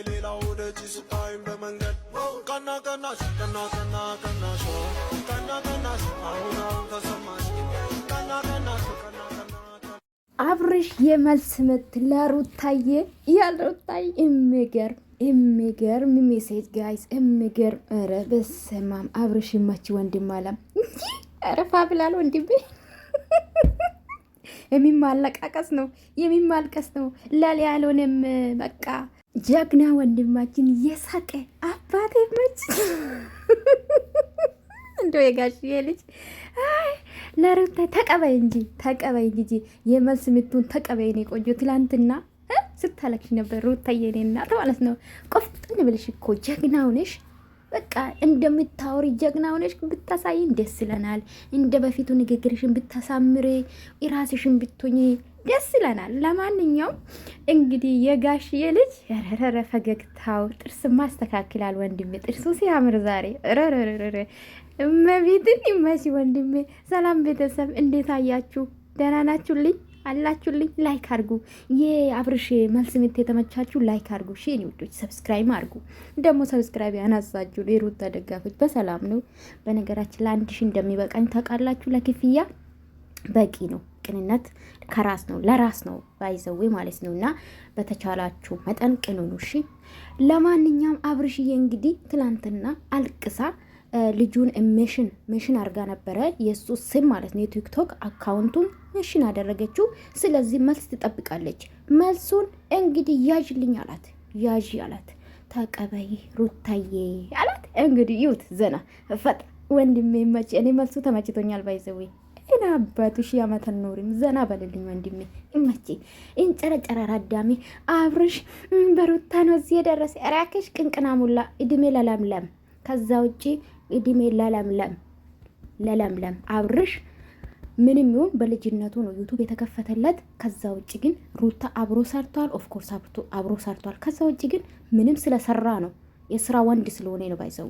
ሌላው ደጅ ስታይም በመንገድ ቀና ቀናሽ ቀና ቀና ቀናሽ ቀና ቀናሽ አሁን አሁን ተሰማሽ ቀና ቀናሽ ቀና ቀና አብርሽ የመልስ ምት ለሩታዬ ያልሩታዬ የሚገርም ሜሴጅ ጋይስ የሚገርም። ኧረ በስመ አብ አብርሽ ይመች ወንድም አለም አረፋ ብላል ወንድሜ። የሚማለቃቀስ ነው የሚማልቀስ ነው ላል ያልሆነም በቃ ጀግና ወንድማችን የሳቀ አባቴ መች እንደው የጋሽዬ ልጅ ለሩታ ተቀበይ እንጂ የመልስ ምቱን ተቀበይ ነው ቆንጆ። ትላንትና ስታለቅሽ ነበር ሩታዬ የኔ እናት ማለት ነው። ቆፍጠን ብለሽ እኮ ጀግና ሆነሽ በቃ እንደምታወሪ ጀግና ሆነሽ ብታሳይን ደስ ይለናል። እንደ በፊቱ ንግግርሽን ብታሳምሪ ራስሽን ብትሆኚ ደስ ይለናል። ለማንኛውም እንግዲህ የጋሽዬ ልጅ ረረረ ፈገግታው ጥርስ ማስተካክላል ወንድሜ። ጥርሱ ሲያምር ዛሬ ረረረ እመቤትን ይመሲ ወንድሜ። ሰላም ቤተሰብ እንዴት አያችሁ? ደህና ናችሁልኝ አላችሁልኝ? ላይክ አድርጉ። የአብርሽ መልስ ምት የተመቻችሁ ላይክ አድርጉ። እሺ የኔ ውዶች ሰብስክራይብ አድርጉ። ደግሞ ሰብስክራይብ ያናሳችሁ የሩታ ደጋፊዎች በሰላም ነው። በነገራችን ለአንድ ሺህ እንደሚበቃኝ ታውቃላችሁ። ለክፍያ በቂ ነው። ቅንነት ከራስ ነው ለራስ ነው ባይዘዌ ማለት ነው። እና በተቻላችሁ መጠን ቅንኑ እሺ። ለማንኛውም አብርሽዬ እንግዲህ ትላንትና አልቅሳ ልጁን ሜሽን አድርጋ ነበረ። የእሱ ስም ማለት ነው የቲክቶክ አካውንቱን ሜሽን አደረገችው። ስለዚህ መልስ ትጠብቃለች። መልሱን እንግዲህ ያዥልኝ አላት። ያዥ አላት። ተቀበይ ሩታዬ አላት። እንግዲህ ይሁት ዘና ፈጥ ወንድሜ መቼ እኔ መልሱ ተመችቶኛል ባይዘዌ እና አባቱ ሺህ ዓመት ኖሪም ዘና በልልኝ ወንድሜ ይመቼ። እንጨረጨረ አዳሜ አብርሽ በሩታ ነው እዚህ የደረሰ። ራከሽ ቅንቅና ሙላ እድሜ ለለምለም። ከዛ ውጪ እድሜ ለለምለም አብርሽ ምንም ይሁን በልጅነቱ ነው ዩቱብ የተከፈተለት። ከዛ ውጪ ግን ሩታ አብሮ ሰርቷል። ኦፍኮርስ አብሮ ሰርቷል። ከዛ ውጪ ግን ምንም ስለሰራ ነው የስራ ወንድ ስለሆነ ነው ባይዘው